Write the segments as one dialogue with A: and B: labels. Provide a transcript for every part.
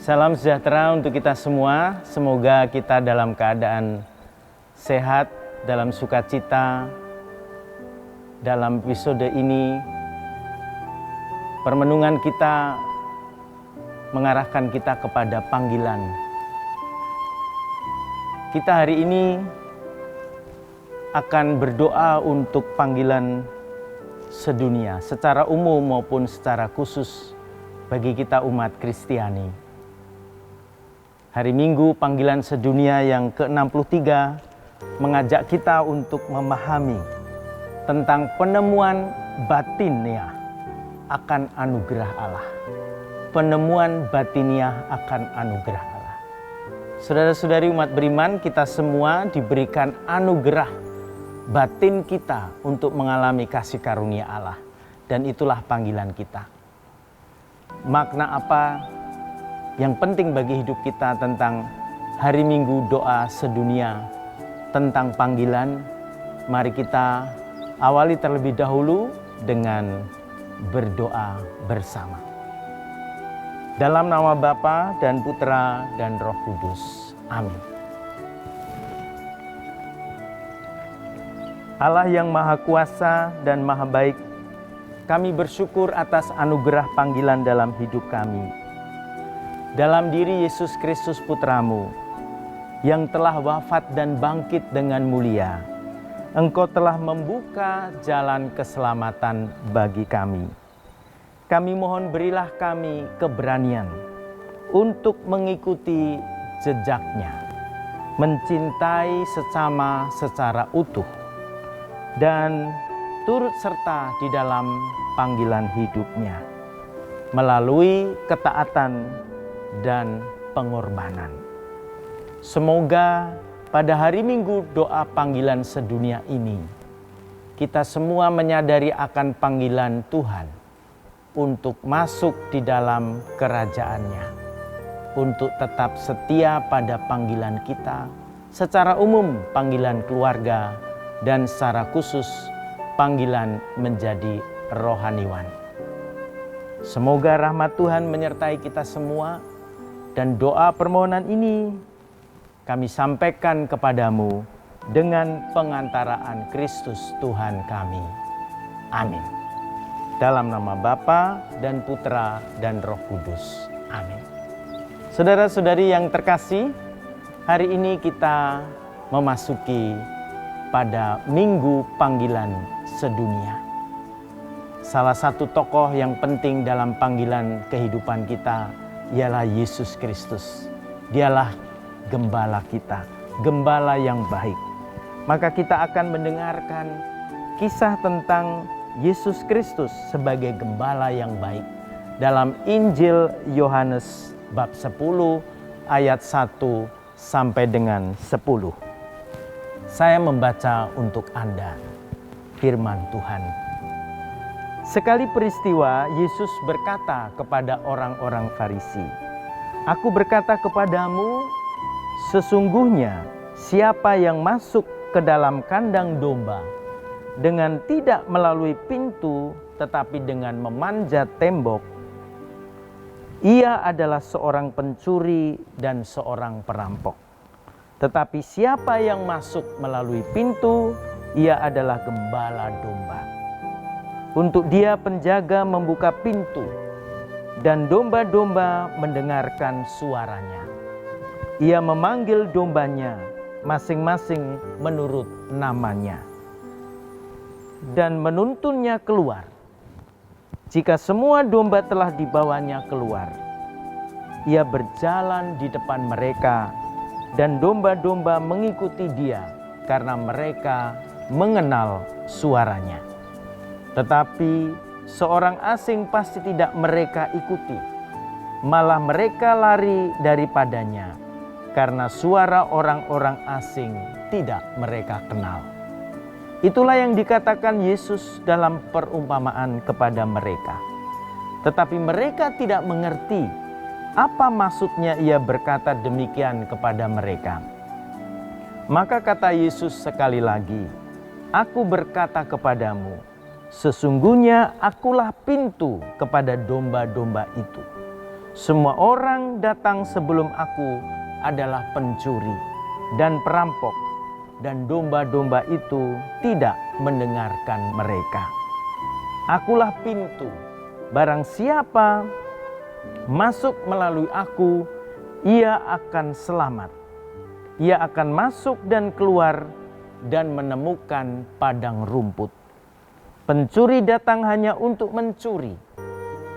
A: Salam sejahtera untuk kita semua. Semoga kita dalam keadaan sehat, dalam sukacita. Dalam episode ini, permenungan kita mengarahkan kita kepada panggilan. Kita hari ini akan berdoa untuk panggilan sedunia, secara umum maupun secara khusus bagi kita umat Kristiani. Hari Minggu panggilan sedunia yang ke-63 mengajak kita untuk memahami tentang penemuan batiniah akan anugerah Allah. Penemuan batiniah akan anugerah Allah. Saudara-saudari umat beriman, kita semua diberikan anugerah batin kita untuk mengalami kasih karunia Allah. Dan itulah panggilan kita. Makna apa yang penting bagi hidup kita tentang hari Minggu doa sedunia tentang panggilan? Mari kita awali terlebih dahulu dengan berdoa bersama. Dalam nama Bapa dan Putra dan Roh Kudus. Amin. Allah yang Maha Kuasa dan Maha Baik, kami bersyukur atas anugerah panggilan dalam hidup kami. Dalam diri Yesus Kristus Putramu, yang telah wafat dan bangkit dengan mulia, Engkau telah membuka jalan keselamatan bagi kami. Kami mohon berilah kami keberanian untuk mengikuti jejaknya, mencintai sesama secara utuh, dan turut serta di dalam panggilan hidupnya, melalui ketaatan dan pengorbanan. Semoga pada hari Minggu doa panggilan sedunia ini, kita semua menyadari akan panggilan Tuhan untuk masuk di dalam kerajaan-Nya, untuk tetap setia pada panggilan kita, secara umum panggilan keluarga, dan secara khusus panggilan menjadi rohaniwan. Semoga rahmat Tuhan menyertai kita semua, dan doa permohonan ini kami sampaikan kepadamu dengan pengantaraan Kristus Tuhan kami. Amin. Dalam nama Bapa dan Putra dan Roh Kudus. Amin. Saudara-saudari yang terkasih, hari ini kita memasuki pada Minggu Panggilan Sedunia. Salah satu tokoh yang penting dalam panggilan kehidupan kita ialah Yesus Kristus. Dialah gembala kita, gembala yang baik. Maka kita akan mendengarkan kisah tentang Yesus Kristus sebagai gembala yang baik dalam Injil Yohanes bab 10 ayat 1 sampai dengan 10. Saya membaca untuk Anda firman Tuhan. Sekali peristiwa Yesus berkata kepada orang-orang Farisi, "Aku berkata kepadamu, sesungguhnya siapa yang masuk ke dalam kandang domba dengan tidak melalui pintu tetapi dengan memanjat tembok, ia adalah seorang pencuri dan seorang perampok. Tetapi siapa yang masuk melalui pintu, ia adalah gembala domba. Untuk dia penjaga membuka pintu, dan domba-domba mendengarkan suaranya. Ia memanggil dombanya masing-masing menurut namanya, dan menuntunnya keluar. Jika semua domba telah dibawanya keluar, ia berjalan di depan mereka, dan domba-domba mengikuti dia karena mereka mengenal suaranya. Tetapi seorang asing pasti tidak mereka ikuti, malah mereka lari daripadanya, karena suara orang-orang asing tidak mereka kenal." Itulah yang dikatakan Yesus dalam perumpamaan kepada mereka. Tetapi mereka tidak mengerti apa maksudnya ia berkata demikian kepada mereka. Maka kata Yesus sekali lagi, "Aku berkata kepadamu, sesungguhnya akulah pintu kepada domba-domba itu. Semua orang datang sebelum aku adalah pencuri dan perampok, dan domba-domba itu tidak mendengarkan mereka. Akulah pintu, barang siapa masuk melalui aku, ia akan selamat. Ia akan masuk dan keluar dan menemukan padang rumput. Pencuri datang hanya untuk mencuri,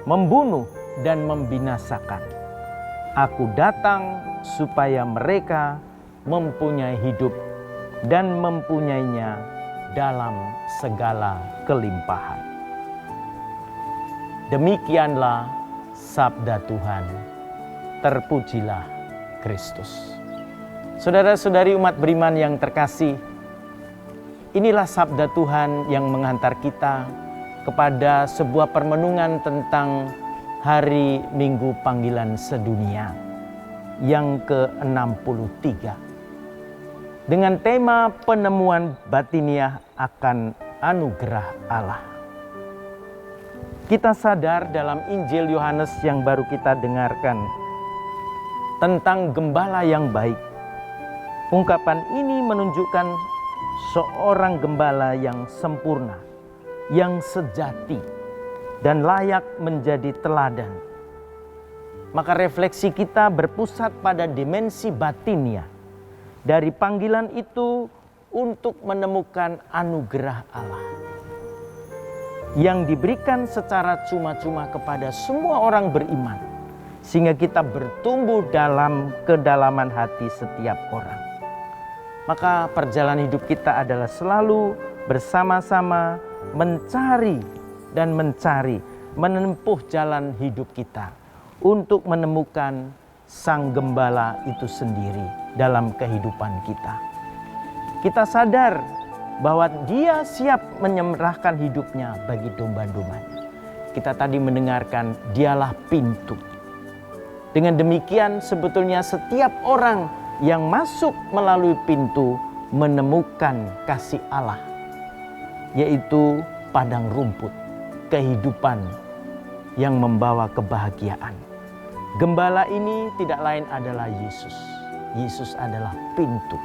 A: membunuh, dan membinasakan. Aku datang supaya mereka mempunyai hidup dan mempunyainya dalam segala kelimpahan. Demikianlah sabda Tuhan. Terpujilah Kristus. Saudara-saudari umat beriman yang terkasih, inilah sabda Tuhan yang menghantar kita kepada sebuah permenungan tentang Hari Minggu Panggilan Sedunia yang ke-63 dengan tema penemuan batiniah akan anugerah Allah. Kita sadar dalam Injil Yohanes yang baru kita dengarkan tentang gembala yang baik. Ungkapan ini menunjukkan seorang gembala yang sempurna, yang sejati, dan layak menjadi teladan. Maka refleksi kita berpusat pada dimensi batiniah dari panggilan itu untuk menemukan anugerah Allah yang diberikan secara cuma-cuma kepada semua orang beriman, sehingga kita bertumbuh dalam kedalaman hati setiap orang. Maka perjalanan hidup kita adalah selalu bersama-sama mencari, menempuh jalan hidup kita untuk menemukan Sang Gembala itu sendiri dalam kehidupan kita. Kita sadar bahwa Dia siap menyerahkan hidupnya bagi domba-dombanya. Kita tadi mendengarkan Dialah pintu. Dengan demikian sebetulnya setiap orang yang masuk melalui pintu menemukan kasih Allah, yaitu padang rumput, kehidupan yang membawa kebahagiaan. Gembala ini tidak lain adalah Yesus. Yesus adalah pintu.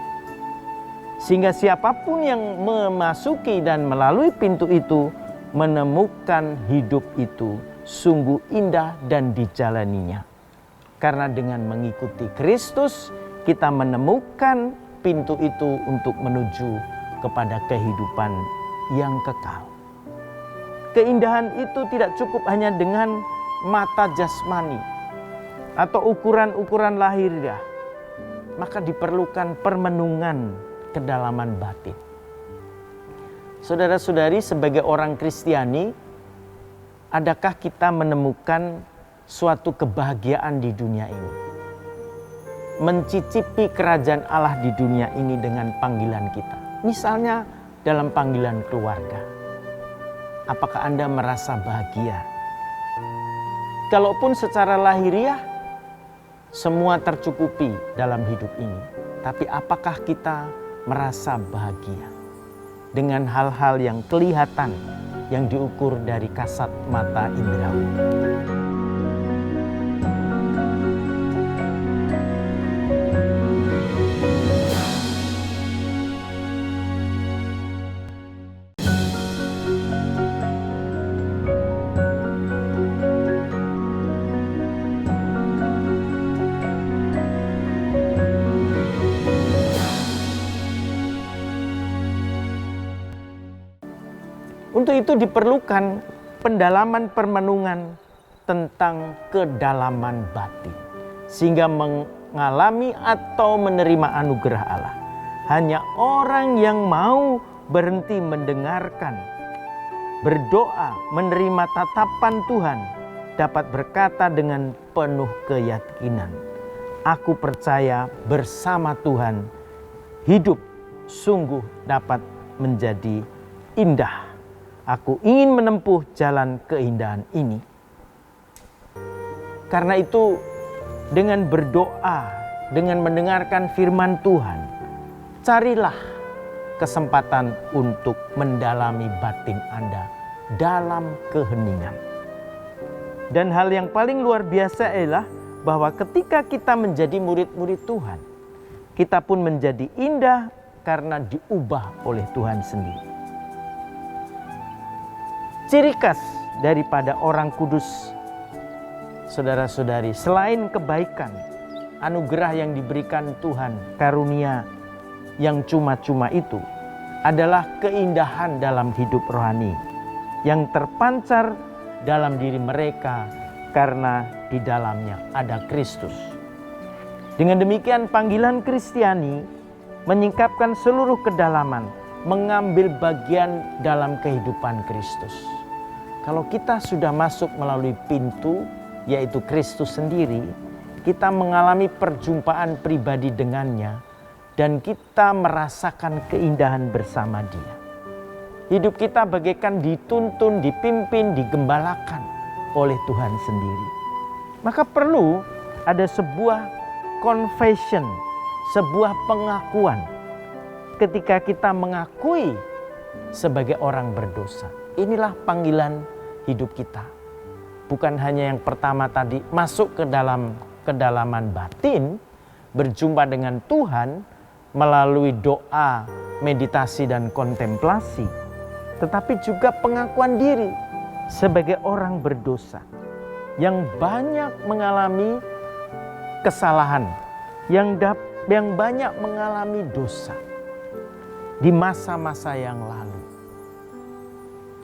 A: Sehingga siapapun yang memasuki dan melalui pintu itu menemukan hidup itu sungguh indah dan dijalaninya. Karena dengan mengikuti Kristus kita menemukan pintu itu untuk menuju kepada kehidupan yang kekal. Keindahan itu tidak cukup hanya dengan mata jasmani atau ukuran-ukuran lahiriah, maka diperlukan permenungan kedalaman batin. Saudara-saudari, sebagai orang Kristiani, adakah kita menemukan suatu kebahagiaan di dunia ini? Mencicipi kerajaan Allah di dunia ini dengan panggilan kita. Misalnya dalam panggilan keluarga. Apakah Anda merasa bahagia? Kalaupun secara lahiriah semua tercukupi dalam hidup ini, tapi apakah kita merasa bahagia dengan hal-hal yang kelihatan, yang diukur dari kasat mata indrawi? Untuk itu diperlukan pendalaman permenungan tentang kedalaman batin, sehingga mengalami atau menerima anugerah Allah. Hanya orang yang mau berhenti mendengarkan, berdoa, menerima tatapan Tuhan dapat berkata dengan penuh keyakinan, "Aku percaya bersama Tuhan hidup sungguh dapat menjadi indah. Aku ingin menempuh jalan keindahan ini." Karena itu dengan berdoa, dengan mendengarkan firman Tuhan, carilah kesempatan untuk mendalami batin Anda dalam keheningan. Dan hal yang paling luar biasa adalah bahwa ketika kita menjadi murid-murid Tuhan, kita pun menjadi indah karena diubah oleh Tuhan sendiri. Ciri khas daripada orang kudus, saudara-saudari, selain kebaikan, anugerah yang diberikan Tuhan, karunia yang cuma-cuma itu, adalah keindahan dalam hidup rohani yang terpancar dalam diri mereka karena di dalamnya ada Kristus. Dengan demikian panggilan Kristiani menyingkapkan seluruh kedalaman, mengambil bagian dalam kehidupan Kristus. Kalau kita sudah masuk melalui pintu, yaitu Kristus sendiri, kita mengalami perjumpaan pribadi dengannya dan kita merasakan keindahan bersama Dia. Hidup kita bagaikan dituntun, dipimpin, digembalakan oleh Tuhan sendiri. Maka perlu ada sebuah confession, sebuah pengakuan ketika kita mengakui sebagai orang berdosa. Inilah panggilan hidup kita. Bukan hanya yang pertama tadi, masuk ke dalam kedalaman batin, berjumpa dengan Tuhan melalui doa, meditasi dan kontemplasi, tetapi juga pengakuan diri sebagai orang berdosa yang banyak mengalami kesalahan, yang banyak mengalami dosa di masa-masa yang lalu.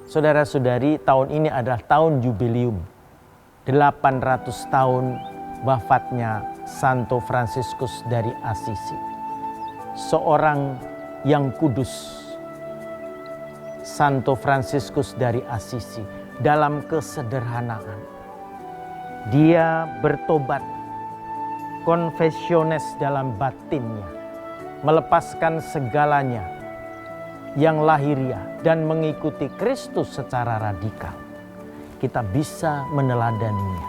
A: Saudara-saudari, tahun ini adalah tahun jubileum 800 tahun wafatnya Santo Fransiskus dari Assisi, seorang yang kudus. Santo Fransiskus dari Assisi dalam kesederhanaan, dia bertobat, konfesiones dalam batinnya, melepaskan segalanya yang lahiriah dan mengikuti Kristus secara radikal. Kita bisa meneladaninya.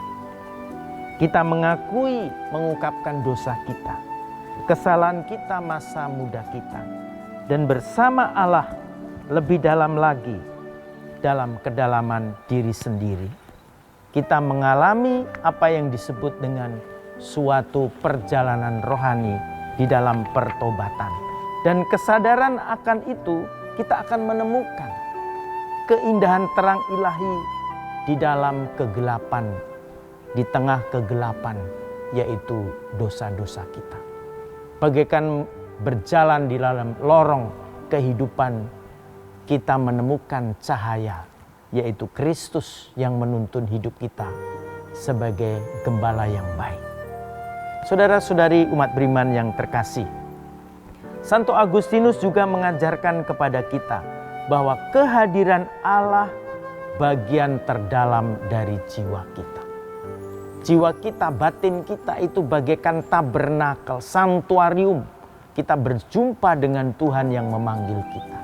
A: Kita mengakui, mengungkapkan dosa kita, kesalahan kita masa muda kita, dan bersama Allah lebih dalam lagi dalam kedalaman diri sendiri, kita mengalami apa yang disebut dengan suatu perjalanan rohani di dalam pertobatan. Dan kesadaran akan itu, kita akan menemukan keindahan terang ilahi di dalam kegelapan, di tengah kegelapan, yaitu dosa-dosa kita. Bagaikan berjalan di dalam lorong kehidupan, kita menemukan cahaya, yaitu Kristus yang menuntun hidup kita sebagai gembala yang baik. Saudara-saudari umat beriman yang terkasih, Santo Agustinus juga mengajarkan kepada kita bahwa kehadiran Allah bagian terdalam dari jiwa kita. Jiwa kita, batin kita itu bagaikan tabernakel, santuarium. Kita berjumpa dengan Tuhan yang memanggil kita.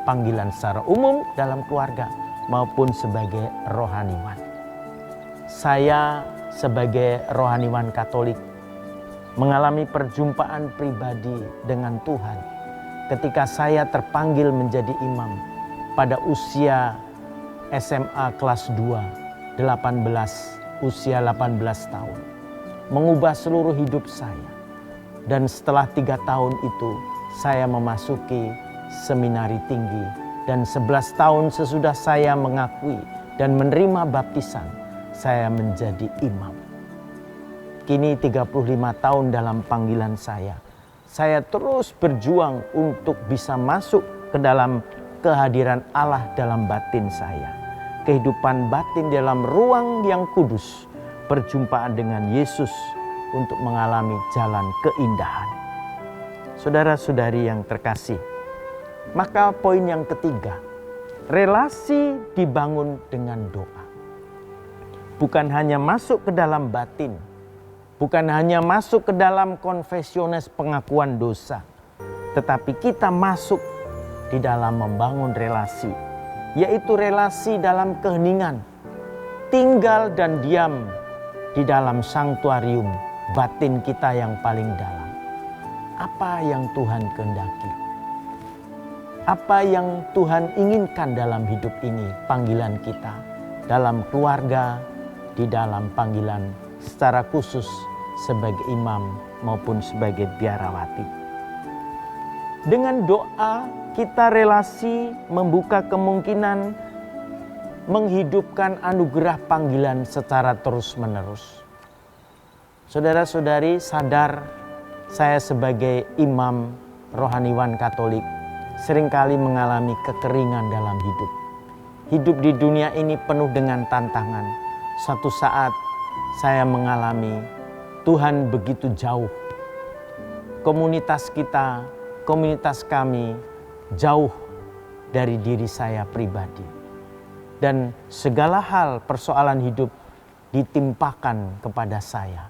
A: Panggilan secara umum dalam keluarga maupun sebagai rohaniwan. Saya sebagai rohaniwan Katolik mengalami perjumpaan pribadi dengan Tuhan ketika saya terpanggil menjadi imam pada usia SMA kelas 2, usia 18 tahun. Mengubah seluruh hidup saya. Dan setelah 3 tahun itu saya memasuki seminari tinggi, dan 11 tahun sesudah saya mengakui dan menerima baptisan, saya menjadi imam. Kini 35 tahun dalam panggilan saya terus berjuang untuk bisa masuk ke dalam kehadiran Allah dalam batin saya. Kehidupan batin dalam ruang yang kudus, perjumpaan dengan Yesus untuk mengalami jalan keindahan. Saudara-saudari yang terkasih, maka poin yang ketiga, relasi dibangun dengan doa. Bukan hanya masuk ke dalam batin, bukan hanya masuk ke dalam konfesiones pengakuan dosa, tetapi kita masuk di dalam membangun relasi, yaitu relasi dalam keheningan, tinggal dan diam di dalam sanktuarium batin kita yang paling dalam. Apa yang Tuhan kehendaki? Apa yang Tuhan inginkan dalam hidup ini, panggilan kita, dalam keluarga, di dalam panggilan secara khusus sebagai imam maupun sebagai biarawati. Dengan doa kita relasi membuka kemungkinan menghidupkan anugerah panggilan secara terus-menerus. Saudara-saudari, sadar saya sebagai imam rohaniwan Katolik seringkali mengalami kekeringan dalam hidup. Hidup di dunia ini penuh dengan tantangan. Suatu saat saya mengalami Tuhan begitu jauh. Komunitas kita, komunitas kami jauh dari diri saya pribadi. Dan segala hal persoalan hidup ditimpakan kepada saya.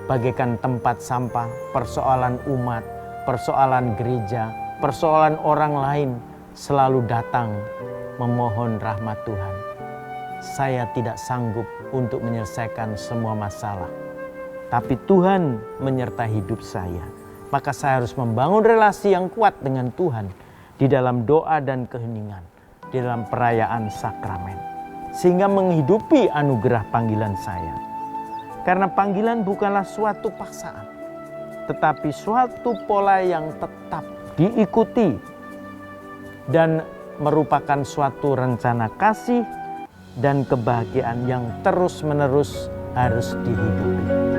A: Bagaikan tempat sampah, persoalan umat, persoalan gereja, persoalan orang lain selalu datang memohon rahmat Tuhan. Saya tidak sanggup untuk menyelesaikan semua masalah. Tapi Tuhan menyertai hidup saya. Maka saya harus membangun relasi yang kuat dengan Tuhan di dalam doa dan keheningan, di dalam perayaan sakramen, sehingga menghidupi anugerah panggilan saya. Karena panggilan bukanlah suatu paksaan, tetapi suatu pola yang tetap diikuti dan merupakan suatu rencana kasih dan kebahagiaan yang terus-menerus harus dihidupi.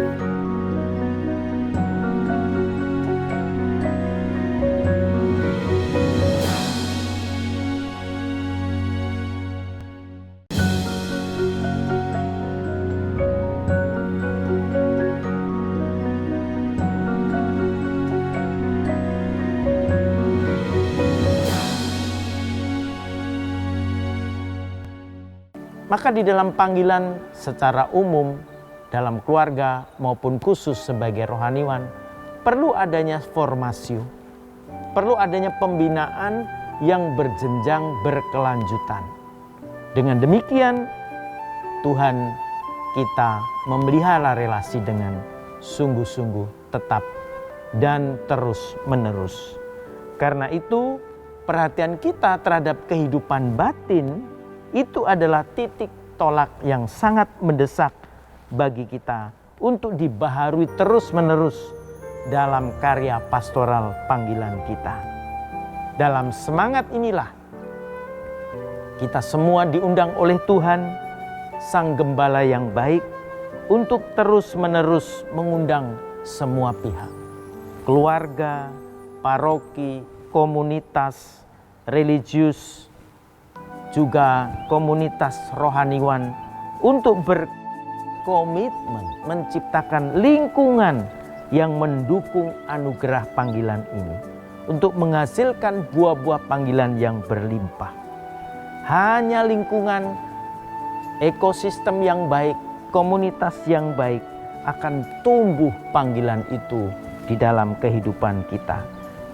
A: Maka di dalam panggilan secara umum, dalam keluarga maupun khusus sebagai rohaniwan, perlu adanya formasi, perlu adanya pembinaan yang berjenjang berkelanjutan. Dengan demikian, Tuhan kita memelihara relasi dengan sungguh-sungguh tetap dan terus-menerus. Karena itu, perhatian kita terhadap kehidupan batin itu adalah titik tolak yang sangat mendesak bagi kita untuk dibaharui terus-menerus dalam karya pastoral panggilan kita. Dalam semangat inilah kita semua diundang oleh Tuhan, Sang Gembala yang baik, untuk terus-menerus mengundang semua pihak. Keluarga, paroki, komunitas, religius, juga komunitas rohaniwan untuk berkomitmen menciptakan lingkungan yang mendukung anugerah panggilan ini untuk menghasilkan buah-buah panggilan yang berlimpah. Hanya lingkungan ekosistem yang baik, komunitas yang baik akan tumbuh panggilan itu di dalam kehidupan kita.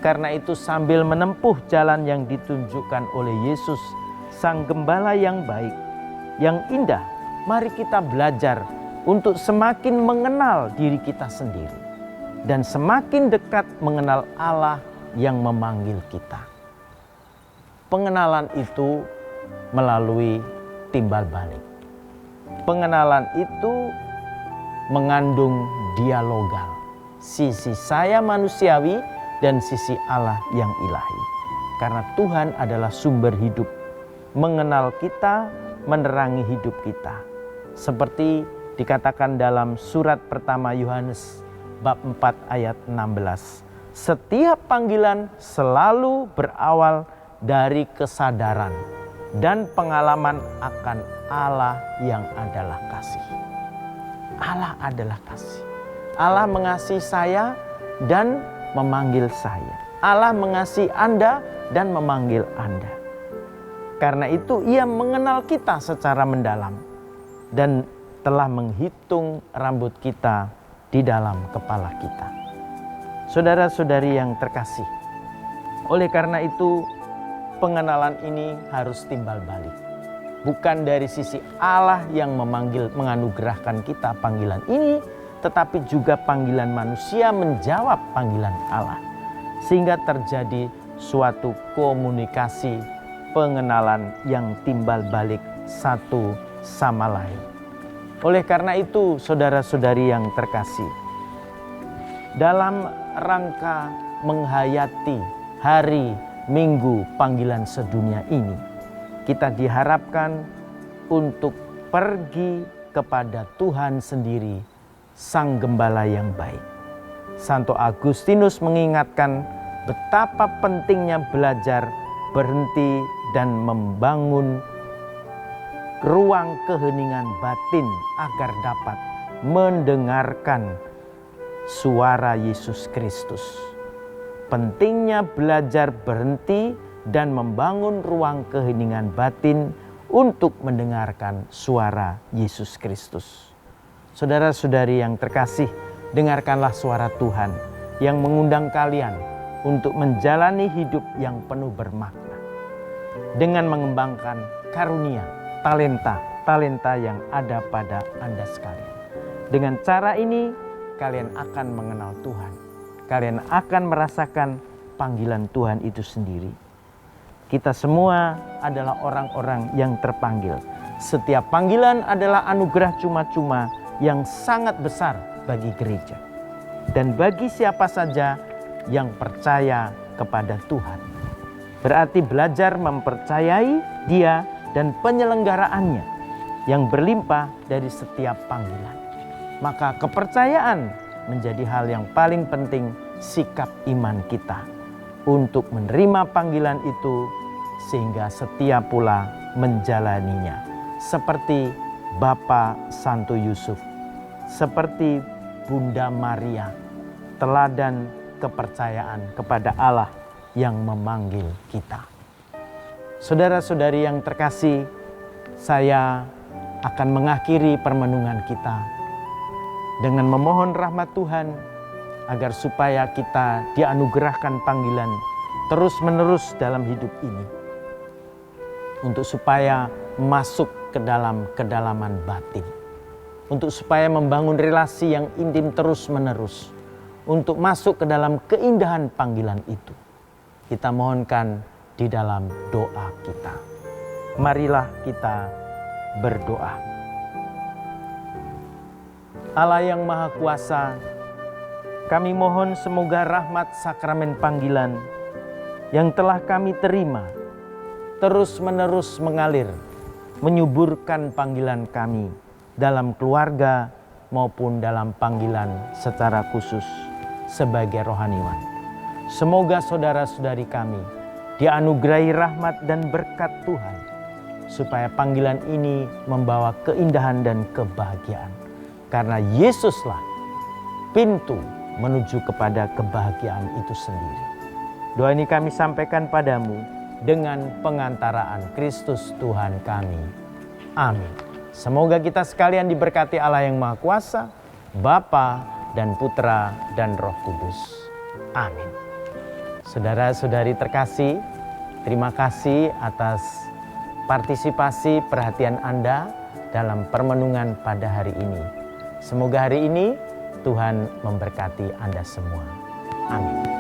A: Karena itu sambil menempuh jalan yang ditunjukkan oleh Yesus, Sang Gembala yang baik, yang indah, mari kita belajar untuk semakin mengenal diri kita sendiri dan semakin dekat mengenal Allah yang memanggil kita. Pengenalan itu melalui timbal balik. Pengenalan itu mengandung dialogal, sisi saya manusiawi dan sisi Allah yang ilahi. Karena Tuhan adalah sumber hidup, mengenal kita, menerangi hidup kita. Seperti dikatakan dalam surat pertama Yohanes bab 4 ayat 16. Setiap panggilan selalu berawal dari kesadaran dan pengalaman akan Allah yang adalah kasih. Allah adalah kasih. Allah mengasihi saya dan memanggil saya. Allah mengasihi Anda dan memanggil Anda. Karena itu Ia mengenal kita secara mendalam dan telah menghitung rambut kita di dalam kepala kita. Saudara-saudari yang terkasih, oleh karena itu pengenalan ini harus timbal balik. Bukan dari sisi Allah yang memanggil, menganugerahkan kita panggilan ini, tetapi juga panggilan manusia menjawab panggilan Allah. Sehingga terjadi suatu komunikasi pengenalan yang timbal balik satu sama lain. Oleh karena itu, saudara-saudari yang terkasih, dalam rangka menghayati hari Minggu panggilan sedunia ini, kita diharapkan untuk pergi kepada Tuhan sendiri, Sang Gembala yang baik. Santo Agustinus mengingatkan betapa pentingnya belajar berhenti dan membangun ruang keheningan batin agar dapat mendengarkan suara Yesus Kristus. Pentingnya belajar berhenti dan membangun ruang keheningan batin untuk mendengarkan suara Yesus Kristus. Saudara-saudari yang terkasih, dengarkanlah suara Tuhan yang mengundang kalian untuk menjalani hidup yang penuh bermakna dengan mengembangkan karunia, talenta yang ada pada Anda sekalian. Dengan cara ini, kalian akan mengenal Tuhan. Kalian akan merasakan panggilan Tuhan itu sendiri. Kita semua adalah orang-orang yang terpanggil. Setiap panggilan adalah anugerah cuma-cuma yang sangat besar bagi gereja. Dan bagi siapa saja yang percaya kepada Tuhan. Berarti belajar mempercayai Dia dan penyelenggaraannya yang berlimpah dari setiap panggilan. Maka kepercayaan menjadi hal yang paling penting sikap iman kita untuk menerima panggilan itu sehingga setia pula menjalaninya. Seperti Bapa Santo Yusuf, seperti Bunda Maria, teladan kepercayaan kepada Allah yang memanggil kita. Saudara-saudari yang terkasih, saya akan mengakhiri permenungan kita dengan memohon rahmat Tuhan agar supaya kita dianugerahkan panggilan terus-menerus dalam hidup ini. Untuk supaya masuk ke dalam kedalaman batin. Untuk supaya membangun relasi yang intim terus-menerus. Untuk masuk ke dalam keindahan panggilan itu. Kita mohonkan di dalam doa kita. Marilah kita berdoa. Allah yang Maha Kuasa, kami mohon semoga rahmat sakramen panggilan yang telah kami terima terus-menerus mengalir, menyuburkan panggilan kami dalam keluarga maupun dalam panggilan secara khusus sebagai rohaniwan. Semoga saudara-saudari kami dianugerahi rahmat dan berkat Tuhan, supaya panggilan ini membawa keindahan dan kebahagiaan. Karena Yesuslah pintu menuju kepada kebahagiaan itu sendiri. Doa ini kami sampaikan padamu dengan pengantaraan Kristus Tuhan kami. Amin. Semoga kita sekalian diberkati Allah yang Maha Kuasa, Bapa dan Putra dan Roh Kudus. Amin. Saudara-saudari terkasih, terima kasih atas partisipasi perhatian Anda dalam permenungan pada hari ini. Semoga hari ini Tuhan memberkati Anda semua. Amin.